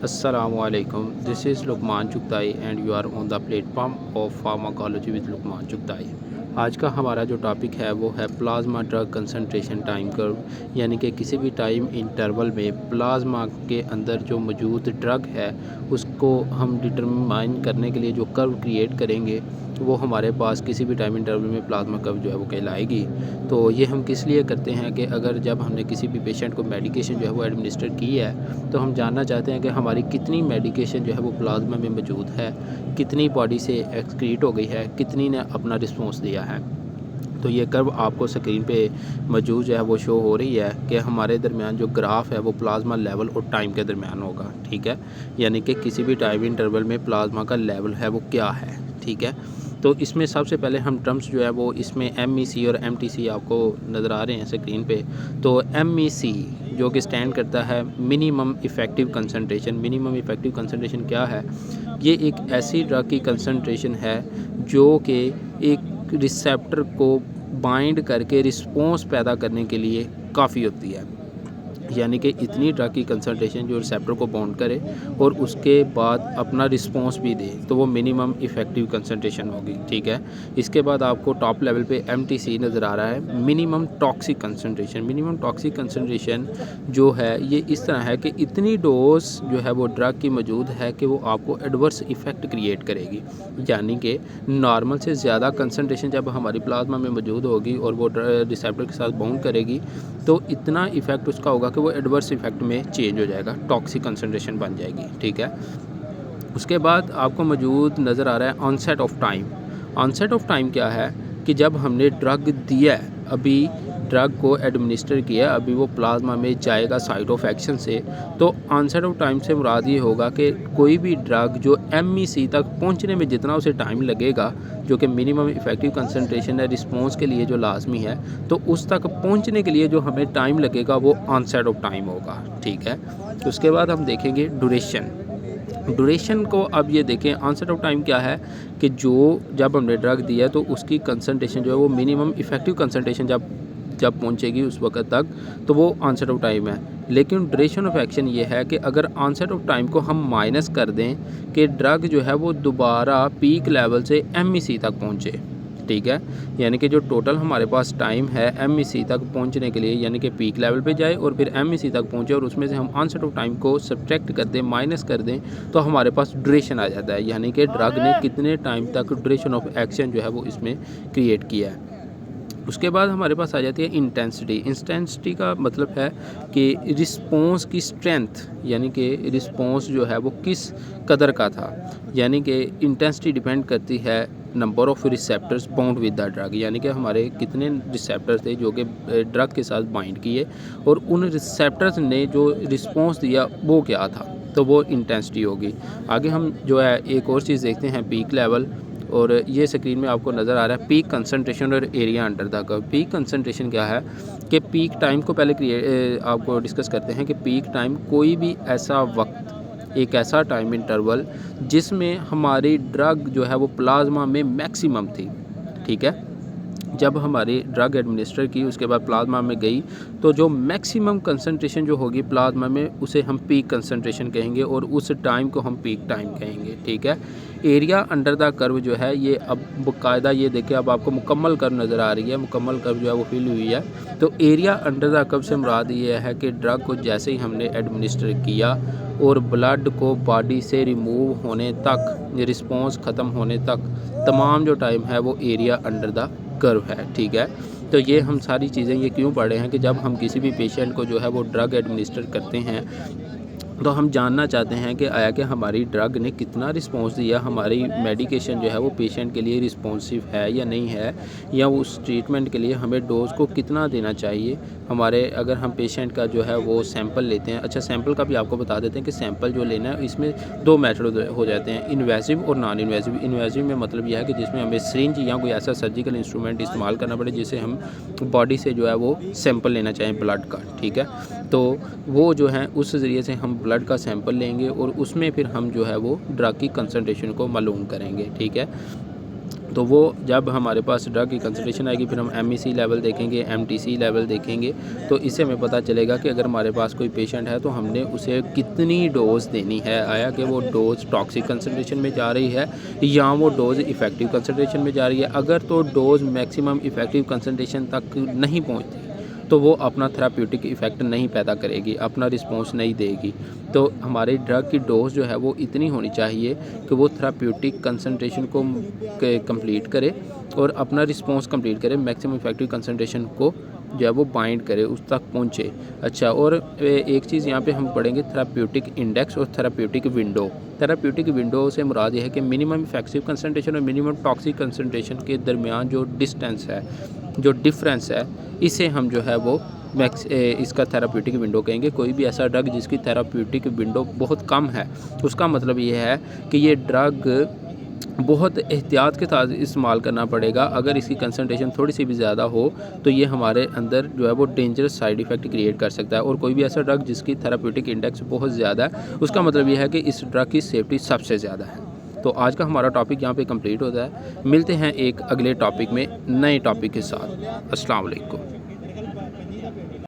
Assalamualaikum. This is Lukman Chugtai and you are on the platform of Pharmacology with Lukman Chugtai. आज का हमारा जो topic है वो है plasma drug concentration time curve, यानी कि किसी भी टाइम इंटरवल में प्लाज्मा के अंदर जो मौजूद ड्रग है उसको हम डिटरमाइन करने के लिए जो कर्व क्रिएट करेंगे वो हमारे पास किसी भी टाइम इंटरवल में प्लाज्मा कर्व जो है वो कहलाएगी। तो ये हम किस लिए करते हैं कि अगर जब हमने किसी भी पेशेंट को मेडिकेशन जो है वो एडमिनिस्टर की है तो हम जानना चाहते हैं कि हमारी कितनी मेडिकेशन जो है वो प्लाज्मा में मौजूद है, कितनी बॉडी से एक्सक्रीट हो गई है, कितनी ने अपना रिस्पॉन्स दिया है। तो ये कर्व आपको स्क्रीन पे मौजूद जो है वो शो हो रही है कि हमारे दरमियान जो ग्राफ है वो प्लाज्मा लेवल और टाइम के दरमियान होगा, ठीक है। यानी कि किसी भी टाइम इंटरवल में प्लाज्मा का लेवल है वो क्या है, ठीक है। तो इसमें सबसे पहले हम टर्म्स जो है वो इसमें MEC और MTC आपको नज़र आ रहे हैं स्क्रीन पे। तो MEC जो कि स्टैंड करता है minimum effective concentration. Minimum effective concentration क्या है? ये एक ऐसी ड्रग की कंसंट्रेशन है जो कि एक रिसेप्टर को बाइंड करके रिस्पॉन्स पैदा करने के लिए काफ़ी होती है। यानी कि इतनी ड्रग की कंसंट्रेशन जो रिसेप्टर को बाउंड करे और उसके बाद अपना रिस्पॉन्स भी दे, तो वो मिनिमम इफ़ेक्टिव कंसंट्रेशन होगी, ठीक है। इसके बाद आपको टॉप लेवल पे MTC नज़र आ रहा है, minimum toxic concentration. Minimum toxic concentration जो है ये इस तरह है कि इतनी डोज जो है वो ड्रग की मौजूद है कि वो आपको एडवर्स इफ़ेक्ट क्रिएट करेगी। यानी कि नॉर्मल से ज़्यादा कंसंट्रेशन जब हमारी प्लाज्मा में मौजूद होगी और वो रिसेप्टर के साथ बाउंड करेगी तो इतना इफ़ेक्ट उसका होगा कि वो एडवर्स इफ़ेक्ट में चेंज हो जाएगा, टॉक्सिक कंसंट्रेशन बन जाएगी, ठीक है। उसके बाद आपको मौजूद नज़र आ रहा है onset of time. Onset of time क्या है कि जब हमने ड्रग दिया है, अभी ड्रग को एडमिनिस्टर किया, अभी वो प्लाज्मा में जाएगा साइट ऑफ एक्शन से, तो ऑनसेट ऑफ टाइम से मुराद ये होगा कि कोई भी ड्रग जो MEC तक पहुंचने में जितना उसे टाइम लगेगा, जो कि मिनिमम इफ़ेक्टिव कंसंट्रेशन है रिस्पॉन्स के लिए जो लाजमी है, तो उस तक पहुंचने के लिए जो हमें टाइम लगेगा वो ऑनसेट ऑफ टाइम होगा, ठीक है। उसके बाद हम देखेंगे ड्यूरेशन को। अब ये देखें ऑनसेट ऑफ टाइम क्या है कि जो जब हमने ड्रग दिया तो उसकी कंसंट्रेशन जो है वो मिनिमम इफ़ेक्टिव कंसंट्रेशन जब पहुंचेगी उस वक्त तक, तो वो ऑनसेट ऑफ टाइम है। लेकिन ड्यूरेशन ऑफ एक्शन ये है कि अगर ऑनसेट ऑफ टाइम को हम माइनस कर दें कि ड्रग जो है वो दोबारा पीक लेवल से MEC तक पहुंचे, ठीक है। यानी कि जो टोटल हमारे पास टाइम है MEC तक पहुंचने के लिए, यानी कि पीक लेवल पे जाए और फिर MEC तक पहुंचे और उसमें से हम ऑनसेट ऑफ टाइम को सब्ट्रैक्ट कर दें, माइनस कर दें, तो हमारे पास ड्यूरेशन आ जाता है। यानी कि ड्रग ने कितने टाइम तक ड्यूरेशन ऑफ एक्शन जो है वो इसमें क्रिएट किया है। उसके बाद हमारे पास आ जाती है इंटेंसिटी। इंटेंसिटी का मतलब है कि रिस्पॉन्स की स्ट्रेंथ, यानी कि रिस्पॉन्स जो है वो किस कदर का था। यानी कि इंटेंसिटी डिपेंड करती है number of receptors bound with the drug, यानी कि हमारे कितने रिसेप्टर्स थे जो कि ड्रग के साथ बाइंड किए और उन रिसेप्टर्स ने जो रिस्पॉन्स दिया वो क्या था, तो वो इंटेंसिटी होगी। आगे हम जो है एक और चीज़ देखते हैं, पीक लेवल। और ये स्क्रीन में आपको नज़र आ रहा है पीक कंसंट्रेशन और area under the curve. Peak concentration क्या है कि पीक टाइम को पहले आपको डिस्कस करते हैं कि पीक टाइम कोई भी ऐसा वक्त, एक ऐसा टाइम इंटरवल जिसमें हमारी ड्रग जो है वो प्लाज्मा में मैक्सिमम थी, ठीक है। जब हमारी ड्रग एडमिनिस्टर की उसके बाद प्लाज्मा में गई तो जो मैक्सिमम कंसंट्रेशन जो होगी प्लाज्मा में उसे हम पीक कंसंट्रेशन कहेंगे और उस टाइम को हम पीक टाइम कहेंगे, ठीक है। एरिया अंडर द कर्व जो है ये अब बाकायदा, ये देखिए अब आपको मुकम्मल कर्व नज़र आ रही है, मुकम्मल कर्व जो है वो फिल हुई है। तो एरिया अंडर द कर्व से मुराद ये है कि ड्रग को जैसे ही हमने एडमिनिस्टर किया और ब्लड को बॉडी से रिमूव होने तक, रिस्पॉन्स ख़त्म होने तक तमाम जो टाइम है वो एरिया अंडर द कर्व है, ठीक है। तो ये हम सारी चीज़ें ये क्यों पढ़ रहे हैं कि जब हम किसी भी पेशेंट को जो है वो ड्रग एडमिनिस्टर करते हैं तो हम जानना चाहते हैं कि आया कि हमारी ड्रग ने कितना रिस्पॉन्स दिया, हमारी मेडिकेशन जो है वो पेशेंट के लिए रिस्पॉन्सिव है या नहीं है, या उस ट्रीटमेंट के लिए हमें डोज़ को कितना देना चाहिए। हमारे अगर हम पेशेंट का जो है वो सैंपल लेते हैं, अच्छा सैंपल का भी आपको बता देते हैं कि सैंपल जो लेना है इसमें दो मेथड हो जाते हैं, इन्वेसिव और नॉन इन्वेसिव। इन्वेसिव में मतलब यह है कि जिसमें हमें सिरिंज या कोई ऐसा सर्जिकल इंस्ट्रूमेंट इस्तेमाल करना पड़े जिससे हम बॉडी से जो है वो सैंपल लेना चाहें ब्लड का, ठीक है। तो वो जो है उस ज़रिए से हम ब्लड का सैंपल लेंगे और उसमें फिर हम जो है वो ड्रग की कंसंट्रेशन को मालूम करेंगे, ठीक है। तो वो जब हमारे पास ड्रग की कंसंट्रेशन आएगी फिर हम MEC लेवल देखेंगे, MTC लेवल देखेंगे। तो इससे हमें पता चलेगा कि अगर हमारे पास कोई पेशेंट है तो हमने उसे कितनी डोज़ देनी है, आया कि वो डोज़ टॉक्सिक कंसंट्रेशन में जा रही है या वो डोज़ इफ़ेक्टिव कंसंट्रेशन में जा रही है। अगर तो डोज़ मैक्सिमम इफ़ेक्टिव कंसंट्रेशन तक नहीं पहुँचती तो वो अपना थेराप्यूटिक इफ़ेक्ट नहीं पैदा करेगी, अपना रिस्पॉन्स नहीं देगी। तो हमारे ड्रग की डोज़ जो है वो इतनी होनी चाहिए कि वो थेराप्यूटिक कंसंट्रेशन को कंप्लीट करे और अपना रिस्पॉन्स कंप्लीट करे, मैक्सिमम इफ़ेक्टिव कंसंट्रेशन को जो है वो बाइंड करे, उस तक पहुँचे। अच्छा, और एक चीज़ यहाँ पे हम पढ़ेंगे थेराप्यूटिक इंडेक्स और थेराप्यूटिक विंडो। थेराप्यूटिक विंडो से मुराद ये है कि मिनिमम इफेक्टिव कंसंट्रेशन और मिनिमम टॉक्सिक कंसंट्रेशन के दरमियान जो डिस्टेंस है, जो डिफरेंस है, इसे हम जो है वो इसका थेराप्यूटिक विंडो कहेंगे। कोई भी ऐसा ड्रग जिसकी थेराप्यूटिक विंडो बहुत कम है, उसका मतलब ये है कि ये ड्रग बहुत एहतियात के साथ इस्तेमाल करना पड़ेगा। अगर इसकी कंसंट्रेशन थोड़ी सी भी ज़्यादा हो तो ये हमारे अंदर जो है वो डेंजरस साइड इफ़ेक्ट क्रिएट कर सकता है। और कोई भी ऐसा ड्रग जिसकी थेराप्यूटिक इंडेक्स बहुत ज़्यादा है, उसका मतलब ये है कि इस ड्रग की सेफ्टी सबसे ज़्यादा है। तो आज का हमारा टॉपिक यहाँ पे कंप्लीट होता है। मिलते हैं एक अगले टॉपिक में नए टॉपिक के साथ। अस्सलाम वालेकुम।